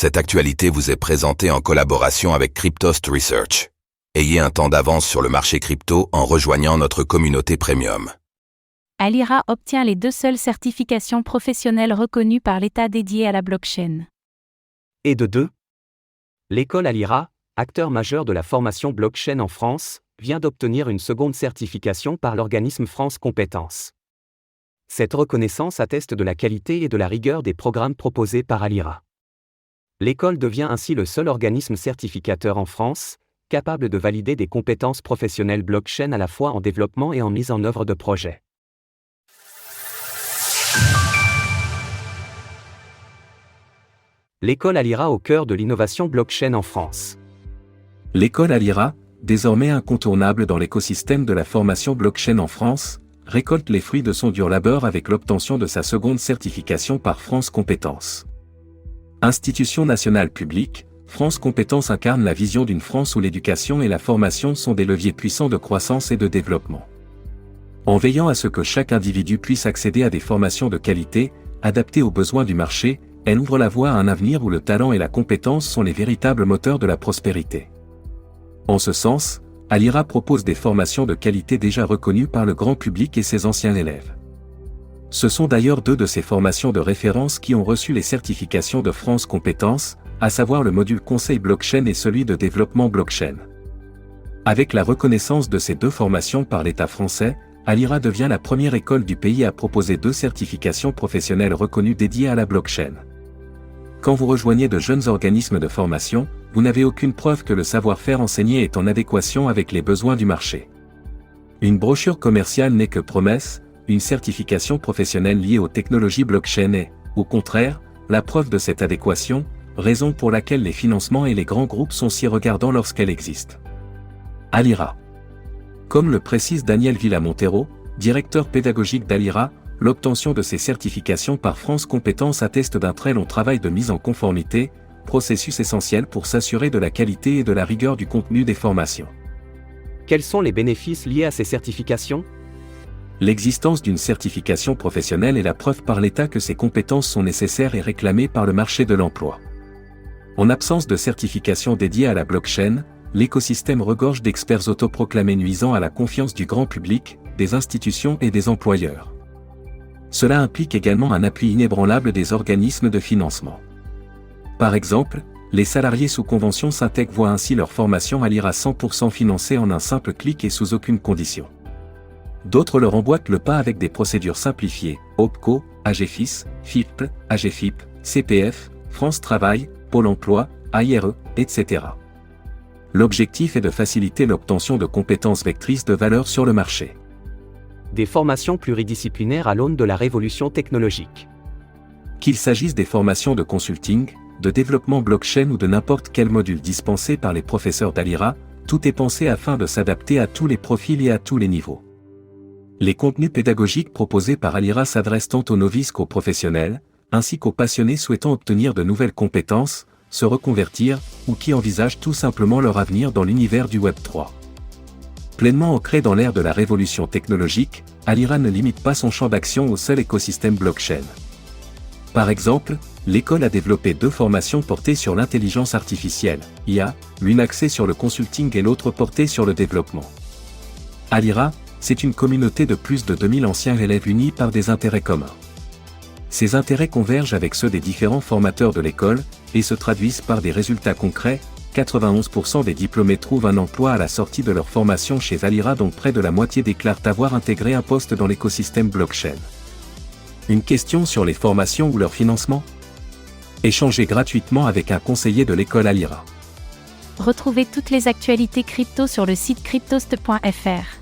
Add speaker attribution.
Speaker 1: Cette actualité vous est présentée en collaboration avec Cryptost Research. Ayez un temps d'avance sur le marché crypto en rejoignant notre communauté premium.
Speaker 2: Alira obtient les 2 seules certifications professionnelles reconnues par l'État dédiées à la blockchain.
Speaker 3: Et de 2. L'école Alira, acteur majeur de la formation blockchain en France, vient d'obtenir une seconde certification par l'organisme France Compétences. Cette reconnaissance atteste de la qualité et de la rigueur des programmes proposés par Alira. L'école devient ainsi le seul organisme certificateur en France, capable de valider des compétences professionnelles blockchain à la fois en développement et en mise en œuvre de projets. L'école Alira au cœur de l'innovation blockchain en France.
Speaker 4: L'école Alira, désormais incontournable dans l'écosystème de la formation blockchain en France, récolte les fruits de son dur labeur avec l'obtention de sa seconde certification par France Compétences. Institution nationale publique, France Compétences incarne la vision d'une France où l'éducation et la formation sont des leviers puissants de croissance et de développement. En veillant à ce que chaque individu puisse accéder à des formations de qualité, adaptées aux besoins du marché, elle ouvre la voie à un avenir où le talent et la compétence sont les véritables moteurs de la prospérité. En ce sens, Alira propose des formations de qualité déjà reconnues par le grand public et ses anciens élèves. Ce sont d'ailleurs 2 de ces formations de référence qui ont reçu les certifications de France Compétences, à savoir le module Conseil blockchain et celui de développement blockchain. Avec la reconnaissance de ces 2 formations par l'État français, Alira devient la première école du pays à proposer 2 certifications professionnelles reconnues dédiées à la blockchain. Quand vous rejoignez de jeunes organismes de formation, vous n'avez aucune preuve que le savoir-faire enseigné est en adéquation avec les besoins du marché. Une brochure commerciale n'est que promesse, une certification professionnelle liée aux technologies blockchain est, au contraire, la preuve de cette adéquation, raison pour laquelle les financements et les grands groupes sont si regardants lorsqu'elle existe. Alira. Comme le précise Daniel Villa-Montero, directeur pédagogique d'Alira, l'obtention de ces certifications par France Compétences atteste d'un très long travail de mise en conformité, processus essentiel pour s'assurer de la qualité et de la rigueur du contenu des formations.
Speaker 3: Quels sont les bénéfices liés à ces certifications ?
Speaker 4: L'existence d'une certification professionnelle est la preuve par l'État que ces compétences sont nécessaires et réclamées par le marché de l'emploi. En absence de certification dédiée à la blockchain, l'écosystème regorge d'experts autoproclamés nuisant à la confiance du grand public, des institutions et des employeurs. Cela implique également un appui inébranlable des organismes de financement. Par exemple, les salariés sous convention Syntec voient ainsi leur formation Alira 100% financée en un simple clic et sous aucune condition. D'autres leur emboîtent le pas avec des procédures simplifiées, OPCO, AGFIS, FIP, AGFIP, CPF, France Travail, Pôle emploi, AIRE, etc. L'objectif est de faciliter l'obtention de compétences vectrices de valeur sur le marché.
Speaker 3: Des formations pluridisciplinaires à l'aune de la révolution technologique.
Speaker 4: Qu'il s'agisse des formations de consulting, de développement blockchain ou de n'importe quel module dispensé par les professeurs d'Alira, tout est pensé afin de s'adapter à tous les profils et à tous les niveaux. Les contenus pédagogiques proposés par Alira s'adressent tant aux novices qu'aux professionnels, ainsi qu'aux passionnés souhaitant obtenir de nouvelles compétences, se reconvertir, ou qui envisagent tout simplement leur avenir dans l'univers du Web 3. Pleinement ancré dans l'ère de la révolution technologique, Alira ne limite pas son champ d'action au seul écosystème blockchain. Par exemple, l'école a développé 2 formations portées sur l'intelligence artificielle, IA, l'une axée sur le consulting et l'autre portée sur le développement. Alira, c'est une communauté de plus de 2000 anciens élèves unis par des intérêts communs. Ces intérêts convergent avec ceux des différents formateurs de l'école, et se traduisent par des résultats concrets. 91% des diplômés trouvent un emploi à la sortie de leur formation chez Alira, dont près de la moitié déclarent avoir intégré un poste dans l'écosystème blockchain. Une question sur les formations ou leur financement ? Échangez gratuitement avec un conseiller de l'école Alira.
Speaker 2: Retrouvez toutes les actualités crypto sur le site cryptost.fr.